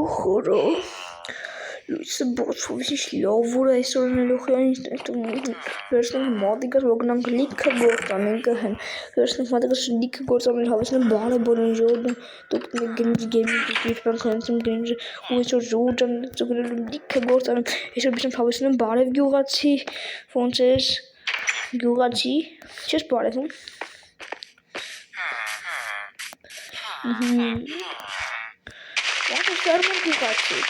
Охоро. Լույսը բոցվից լովուր այսօր նելոխյան վերցնենք մատիկար ոգնանք լիքը գործանենք հեն վերցնենք մատիկար լիքը գործանել հավեսնեմ բարը բոլն ժողովրդն դուք գնից գեյմինգ դիպան քանցում գնից ու այսօր ժողովրդն ծգրել լիքը գործանել այսօր բիզնես հավեսնեմ բարև գյուղացի ոնց ես գյուղացի չես բարևում Ոնց ֆերման գյուղացի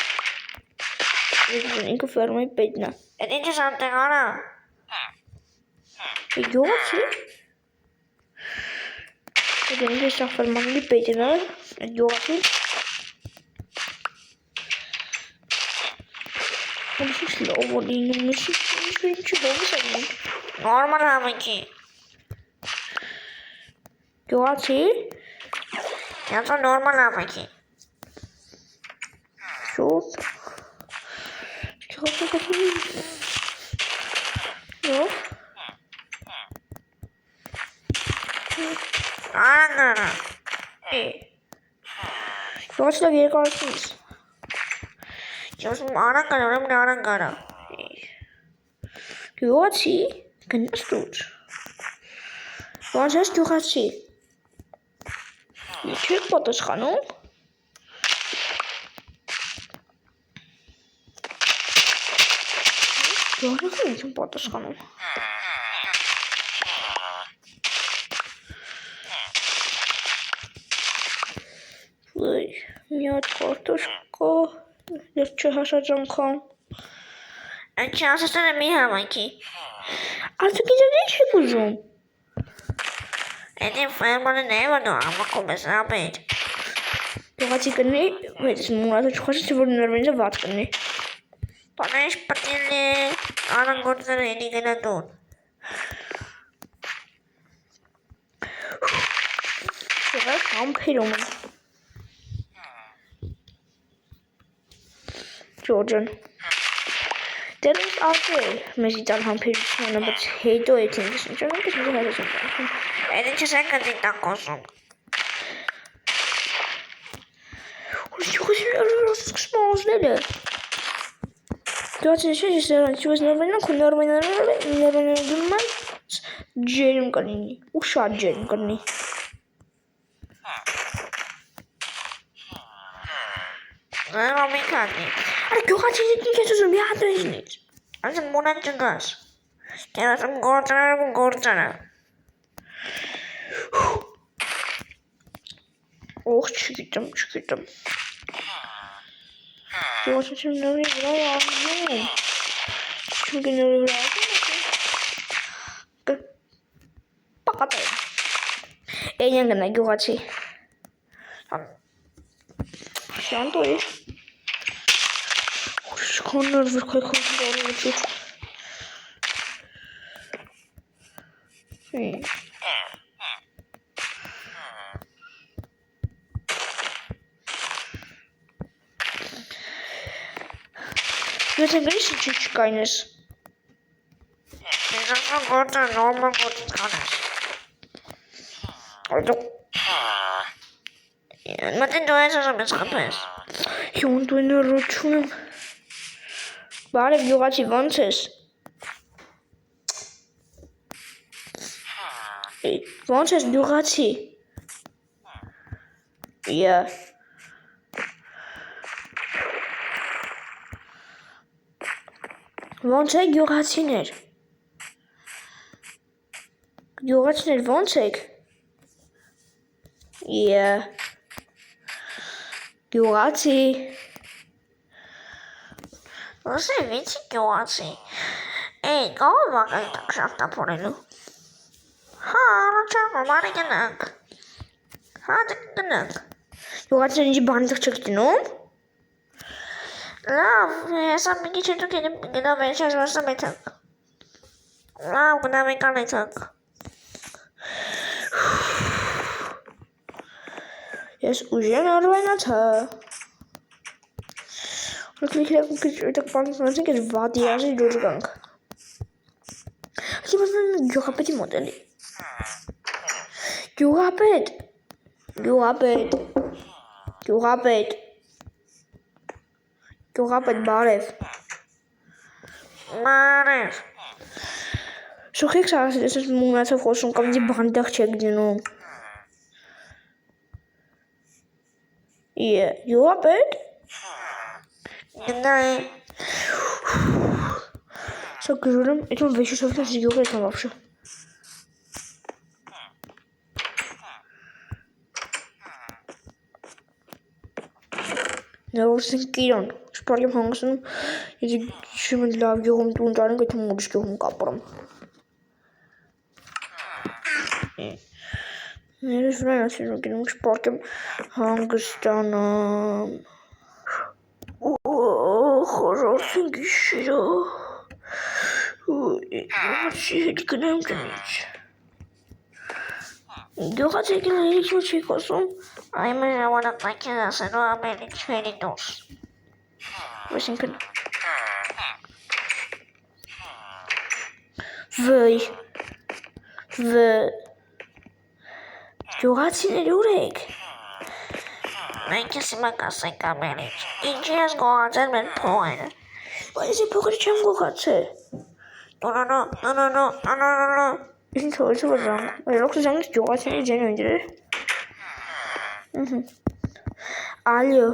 Ինքը ֆերմայի պետն է։ Էդ ինչ ես անտեղ արա։ Գյուղացի։ Էդ ինքը շախ ֆերմայի պետն է, գյուղացի։ Ոնց լավ լինում է, ինչ հովս է։ Նորմալ համակի։ Գյուղացի։ Յա նորմալ համակի։ Շուտ։ No? Անգարա։ Ոչ լավ երկարացնես։ Ես անգարա, ուրեմն անգարա։ Գյուղացի, գնաս դուր։ Ոնց ես գյուղացի։ Չեք պատասխանում։ Գյուղացին ինչ պատասխանում։ Մի հատ կարտոշկա, ես չհասած անգամ։ Այդ չասասները մի համակի։ Արդյոք ինձ ինչ եք ուզում։ Էդ ֆերմանը նեվը դու ամակում ես ապետ։ Գյուղացի կնի, մեծ մուրացը չխոսի, որ նորվենիզը վատ կնի։ Պանեշ պատիլի արանգործերը էլի գնա դուն։ Շեղած համպերում են։ Ջորջան։ Դեր ինձ արկել մեզ իծալ համպերությունը, բայց հետո էտ ինձ ինչան ենք ես մեզ հայրասում։ Էդ ինչ ես եկած իտակ ոսում։ Ուրս չուղս սկսմազնել է։ Դուացին ես ես նորվենան դնում են ջերմ կնինի, ու շատ ջերմ կնի։ Զայվա մի կանի։ Արա գյուղացին ինչ ես ուզում, մի հատ ինձնից։ Այս մունան չգաս։ Կերասում գործանը։ Օղ չգիտեմ։ Գյուղացին չեմ նորի վրա աղում։ Չմ գնորի վրա աղում։ Պակատայ։ Էնյան գնա գյուղացի։ Շանտո է։ Շքոններ վրքայքոն դարում է չուչ։ Ես ընգրիշ ինչ չկայն ես։ Ես ասում գործը նորմալ գործը կանես։ Արդո։ Մտին դու ես ասում ես խպես։ Հյոն դու նորոչում եմ։ Բարև գյուղացի ոնց ես։ Ոնց ես գյուղացի։ Ոնց է գյուղացիներ։ Գյուղացիներ ոնց եք։ Գյուղացի։ Ոսի վիցի գյուղացի։ Էй, կողը վակայի տակ շաղտապորելու։ Հա, առաջապը, մարի գնանք։ Հա, դեք գնանք։ Գյուղացիներ ինչի բանի տեղ չեք տնում։ Լավ, հեսա մի քիչ հետո գնա վերջած վասը մեթանք։ Լավ, գնա մեկան եթանք։ Ես ուժեն արվայնացա։ Ուրքլիքրեք ու քիչ այդակ պանցնացինք ես վատի աժի դուր գանք։ Հացի բասնան գյուղապետի մոդելի։ Գյուղապետ։ Գյուղապետ բարև։ Բարև։ Շուխիկ սարասել ես մունացով խոսում կամ դի բանդեղ չեք դնում։ Գյուղապետ։ Գնայի։ Սա գրում եմ, այդ վեշի շովքն ես գյուղ եմ вообще։ Նորսին կիրոն, շպարգեմ հանգստանում, եթե չեմ լավ գյուղում տուն ճարենք, եթե մուրիշ գյուղում կապրում։ Ներս վրան ասինում գնում, շպարգեմ հանգստանամ։ Խորորսին գիշիրա։ Չի հետ գնեմ տնից։ Գյուղաց եկել իրիք ոչ եք ասում։ Այմ ժամանակակ ես ասելու ամեն ինչ վերի դուրս։ Այսինքն վայ գյուղացիներ ուր եք։ Մենք ես հիմա կասենք ամեն ինչ։ Ինչի ես գողացել մեր փողերը։ Բայց ես փողերը չեմ գողացել։ Նո։ Ինչ հորիցը վրան։ Այլոք զանգից գյուղացիների ջեն են դրել։ Ալյո։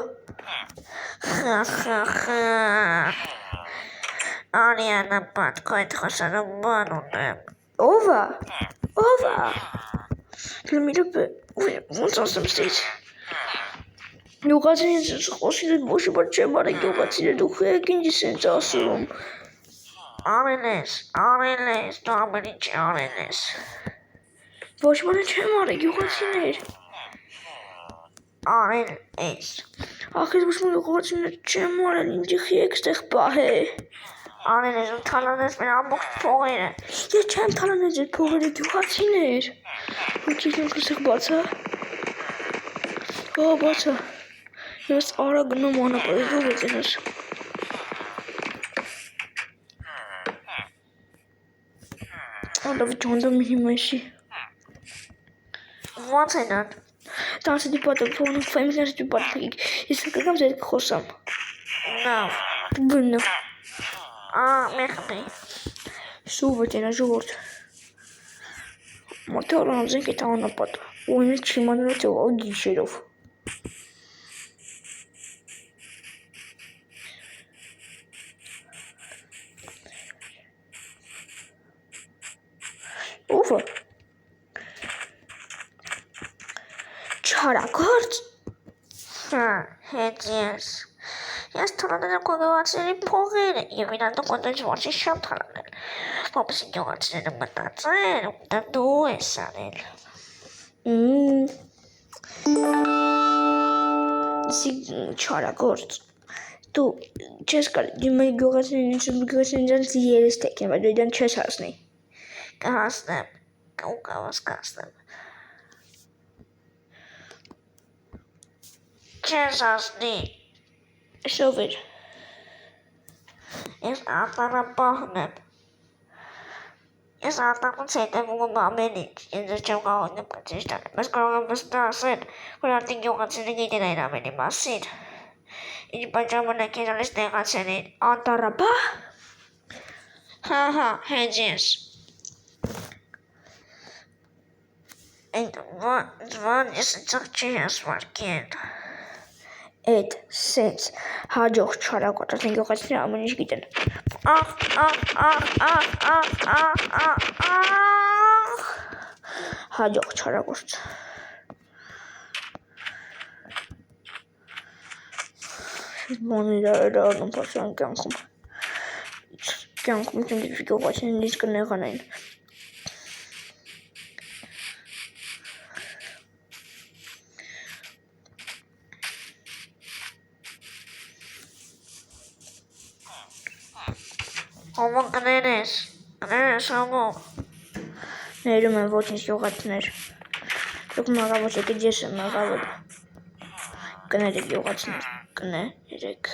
Արիանա պատկո այդ խոսալու բան ունեմ։ Ովա։ Լմիրը ոնց ասեմ ստից։ Գյուղացիներ խոսիլը բոշի բար չեմ արի գյուղացիներ դուք եք ինձ սենց ասում։ Արել ես, դու ամեն ինչ արել ես։ Ոչ բանը չեմ արի գյուղացիներ։ Արել ես։ Ախր ոչ բանը գյուղացիներ չեմ արել ինձ եք ստեղ պահե։ Արել ես ու թալանես մեր ամբողջ փողերը։ Ես չեմ թալանել ձեր փողերը գյուղացիներ։ Ոնց եք ստեղ բացա։ Բացա։ Ես արա գնում անապատով է ձենս։ Անդավ ճոնդում հիմեշի։ Ոնց է դան։ Տանսը դիպատը փողնում ֆայմիլներ դիպատը ես կգամ ձեր խոսամ։ Նավ։ Բնա։ Մեղբի։ Սուվը տենա ժողորդ։ Մոտը առանձենք էտ անապատ։ Ու ինձ չիմանրոց ով գիշերով։ Ովը։ Չարակործ։ Հետ ես։ Ես թալանել եմ գյուղացիների փողերը և իրանք կոնդոջ ոչի շատ թալանել։ Որպեսի գյուղացիները մտածեն, դա դու ես արել։ Չարակործ։ Դու չես կար, դիմել գյուղացիներին երես տեկեն, բայց դու իդան չես հասնի։ Կհասնեմ, ու կավաս կհասնեմ։ Չես հասնի։ Շով էր։ Ես արտանապահն եմ։ Ես արտանուց հետևում ամեն ինչ, ես չեմ կարող նպը ճիշտ անել, բայց կարող եմ վստահ ասել, որ արդեն գյուղացիները գիտեն այդ ամենի մասին։ Ինչ պատճառով ես ալիս տեղացել են։ Անտառապահ։ Հա, հետ ես։ Այդ վան ես ծաղ չի հասվարկել։ Էդ սենց հաջող չարակոտ են գյուղացիները ամեն ինչ գիտեն։ Հաջող չարակոտ։ Բաներ արարում պաշան կյանքում։ Կյանքում չեմ դիպի գյուղացիներից կնեղանային։ Հոմոն կներես, հոմոն։ Ներում են ոչինչ գյուղացիներ։ Դուք մաղավոչ եք, ես եմ մաղավոչ։ Կներեք գյուղացիներ, կներեք։